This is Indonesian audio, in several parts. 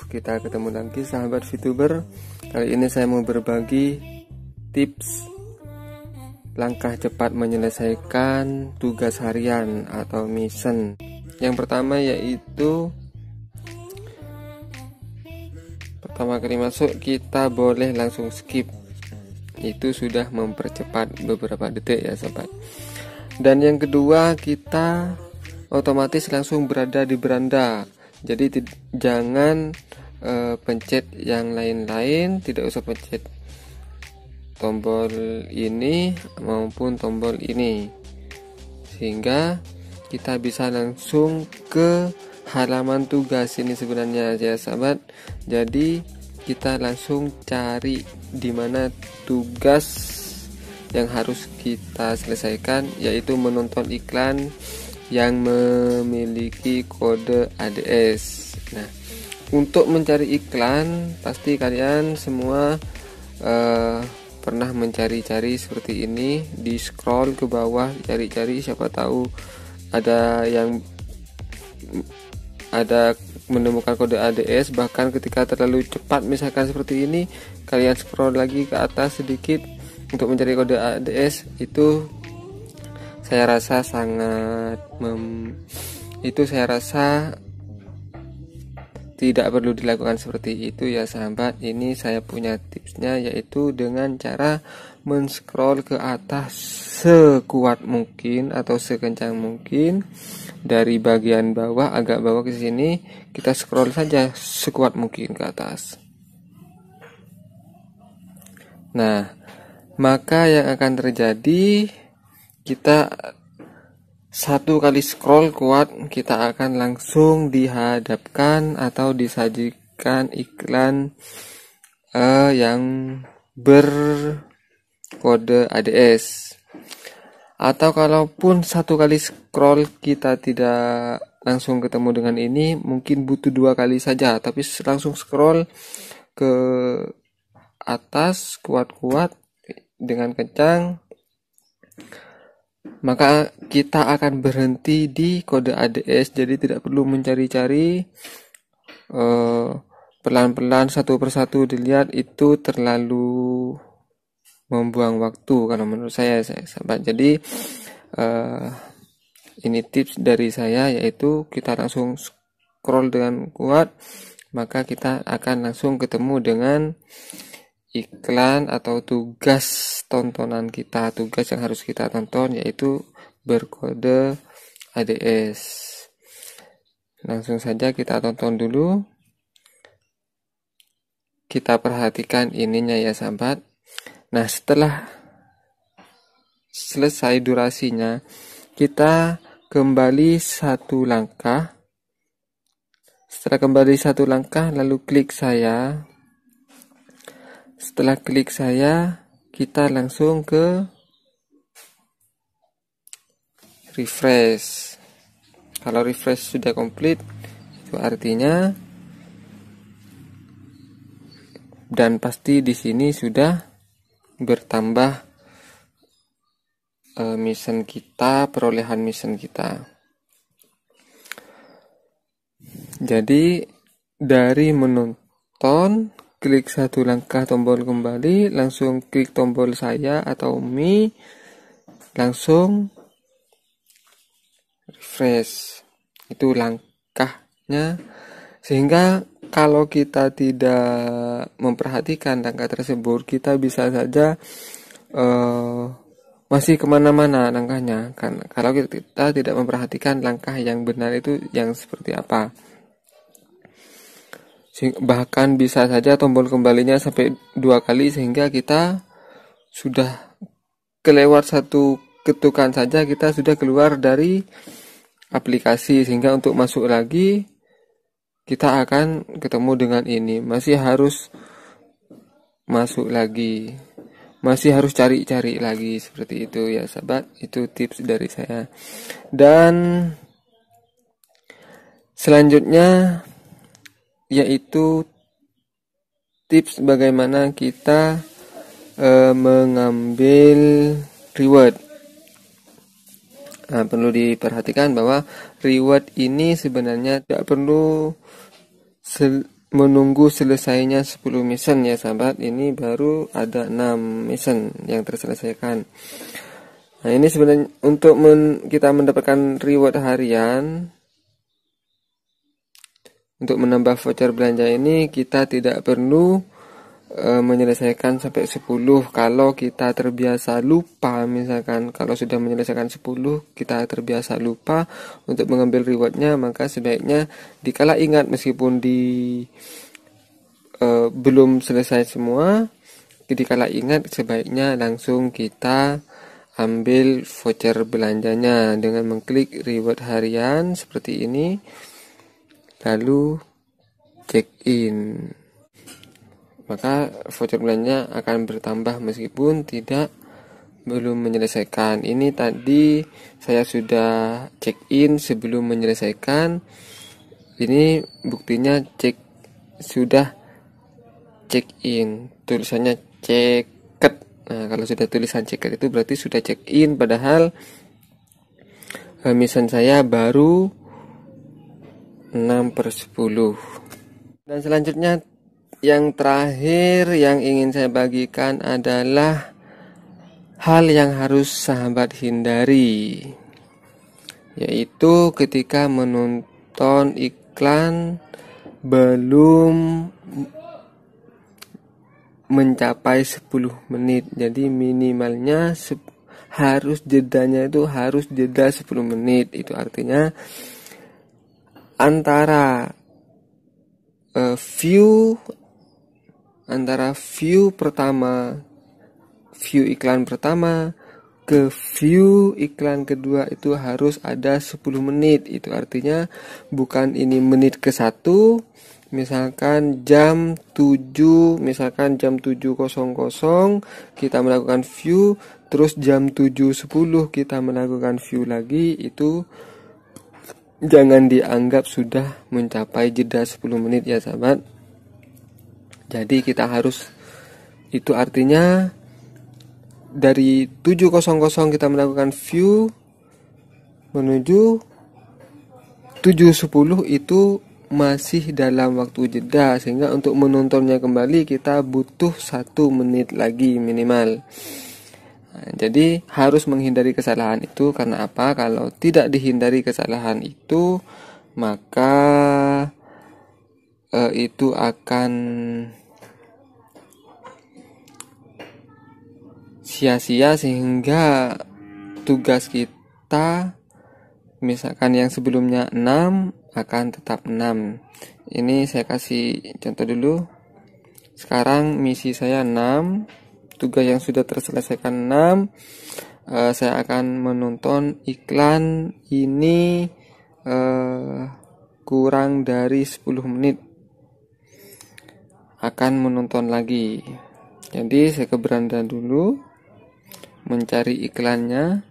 kita ketemu lagi sahabat VTuber. Kali ini saya mau berbagi tips langkah cepat menyelesaikan tugas harian atau mission. Yang pertama yaitu pertama kali masuk kita boleh langsung skip. Itu sudah mempercepat beberapa detik ya sobat. Dan yang kedua, kita otomatis langsung berada di beranda. Jadi jangan pencet yang lain-lain, tidak usah pencet tombol ini maupun tombol ini, sehingga kita bisa langsung ke halaman tugas ini sebenarnya ya sahabat. Jadi kita langsung cari di mana tugas yang harus kita selesaikan, yaitu menonton iklan yang memiliki kode ADS. Nah, untuk mencari iklan pasti kalian semua pernah mencari-cari seperti ini, di scroll ke bawah cari-cari, siapa tahu ada menemukan kode ADS. Bahkan ketika terlalu cepat misalkan seperti ini, kalian scroll lagi ke atas sedikit untuk mencari kode ADS. Itu saya rasa tidak perlu dilakukan seperti itu ya sahabat. Ini saya punya tipsnya, yaitu dengan cara men-scroll ke atas sekuat mungkin atau sekencang mungkin. Dari bagian bawah, agak bawah ke sini, kita scroll saja sekuat mungkin ke atas. Nah, maka yang akan terjadi, kita satu kali scroll kuat, kita akan langsung dihadapkan atau disajikan iklan yang berkode ADS. Atau kalaupun satu kali scroll kita tidak langsung ketemu dengan ini, mungkin butuh 2 kali saja, tapi langsung scroll ke atas kuat-kuat dengan kencang, maka kita akan berhenti di kode ADS. Jadi tidak perlu mencari-cari pelan-pelan satu persatu dilihat, itu terlalu membuang waktu kalau menurut saya sahabat. Jadi ini tips dari saya, yaitu kita langsung scroll dengan kuat, maka kita akan langsung ketemu dengan iklan atau tugas tontonan kita, tugas yang harus kita tonton, yaitu berkode ADS. Langsung saja kita tonton dulu, kita perhatikan ininya ya sahabat. Nah, setelah selesai durasinya, kita kembali satu langkah. Setelah kembali satu langkah, lalu klik saya. Setelah klik saya, kita langsung ke refresh. Kalau refresh sudah komplit, itu artinya, dan pasti di sini sudah bertambah mission kita, perolehan mission kita. Jadi dari menonton, klik satu langkah tombol kembali, langsung klik tombol saya atau me, langsung refresh. Itu langkahnya. Sehingga kalau kita tidak memperhatikan langkah tersebut, kita bisa saja masih kemana-mana langkahnya. Kan kalau kita tidak memperhatikan langkah yang benar itu yang seperti apa. Bahkan bisa saja tombol kembalinya sampai 2 kali, sehingga kita sudah kelewat satu ketukan saja, kita sudah keluar dari aplikasi. Sehingga untuk masuk lagi, kita akan ketemu dengan ini, masih harus masuk lagi, masih harus cari-cari lagi, seperti itu ya sahabat. Itu tips dari saya. Dan selanjutnya yaitu tips bagaimana kita mengambil reward. Nah, perlu diperhatikan bahwa reward ini sebenarnya tidak perlu menunggu selesainya 10 mission ya sahabat. Ini baru ada 6 mission yang terselesaikan. Nah, ini sebenarnya untuk kita mendapatkan reward harian, untuk menambah voucher belanja ini kita tidak perlu menyelesaikan sampai 10. Kalau kita terbiasa lupa, misalkan kalau sudah menyelesaikan 10 kita terbiasa lupa untuk mengambil rewardnya, maka sebaiknya dikala ingat meskipun belum selesai semua, dikala ingat sebaiknya langsung kita ambil voucher belanjanya dengan mengklik reward harian seperti ini, lalu check in. Maka voucher belanja akan bertambah meskipun belum menyelesaikan. Ini tadi saya sudah check in sebelum menyelesaikan. Ini buktinya sudah check in, tulisannya checked. Nah, kalau sudah tulisan checked itu berarti sudah check in, padahal mission saya baru 6/10. Dan selanjutnya, yang terakhir yang ingin saya bagikan adalah hal yang harus sahabat hindari, yaitu ketika menonton iklan belum mencapai 10 menit. Jadi minimalnya harus jedanya itu harus jeda 10 menit. Itu artinya antara view iklan pertama ke view iklan kedua itu harus ada 10 menit. Itu artinya bukan ini menit ke 1, misalkan jam 7.00 kita melakukan view, terus jam 7.10 kita melakukan view lagi. Itu jangan dianggap sudah mencapai jeda 10 menit ya sahabat. Jadi kita harus, itu artinya dari 7.00 kita melakukan view menuju 7.10 itu masih dalam waktu jeda, sehingga untuk menontonnya kembali kita butuh 1 menit lagi minimal. Nah, jadi harus menghindari kesalahan itu. Karena apa? Kalau tidak dihindari kesalahan itu, maka itu akan sia-sia, sehingga tugas kita misalkan yang sebelumnya 6 akan tetap 6. Ini saya kasih contoh dulu. Sekarang misi saya 6, tugas yang sudah terselesaikan 6. Saya akan menonton iklan ini kurang dari 10 menit. Akan menonton lagi. Jadi saya ke beranda dulu, mencari iklannya.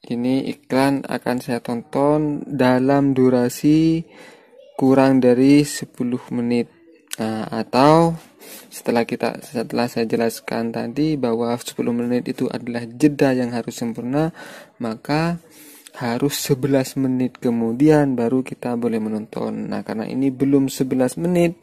Ini iklan akan saya tonton dalam durasi kurang dari 10 menit. Nah, atau setelah saya jelaskan tadi bahwa 10 menit itu adalah jeda yang harus sempurna, maka harus 11 menit kemudian baru kita boleh menonton. Nah, karena ini belum 11 menit,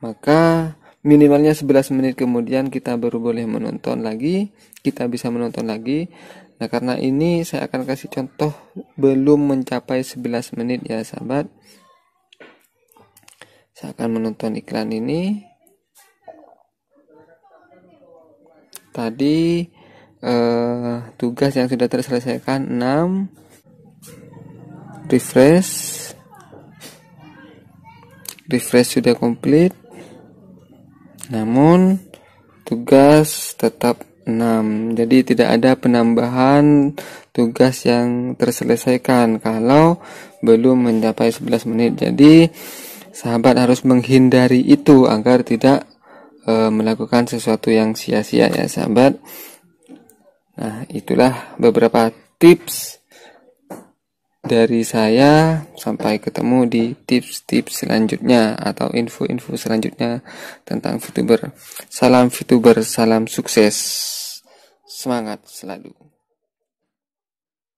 maka minimalnya 11 menit kemudian kita baru boleh menonton lagi, kita bisa menonton lagi. Nah, karena ini saya akan kasih contoh belum mencapai 11 menit ya sahabat. Saya akan menonton iklan ini. Tadi tugas yang sudah terselesaikan 6. Refresh sudah komplit. Namun tugas tetap 6. Jadi tidak ada penambahan tugas yang terselesaikan kalau belum mencapai 11 menit. Jadi sahabat harus menghindari itu agar tidak melakukan sesuatu yang sia-sia ya sahabat. Nah, itulah beberapa tips dari saya. Sampai ketemu di tips-tips selanjutnya atau info-info selanjutnya tentang VTuber. Salam VTuber, salam sukses. semangat selalu.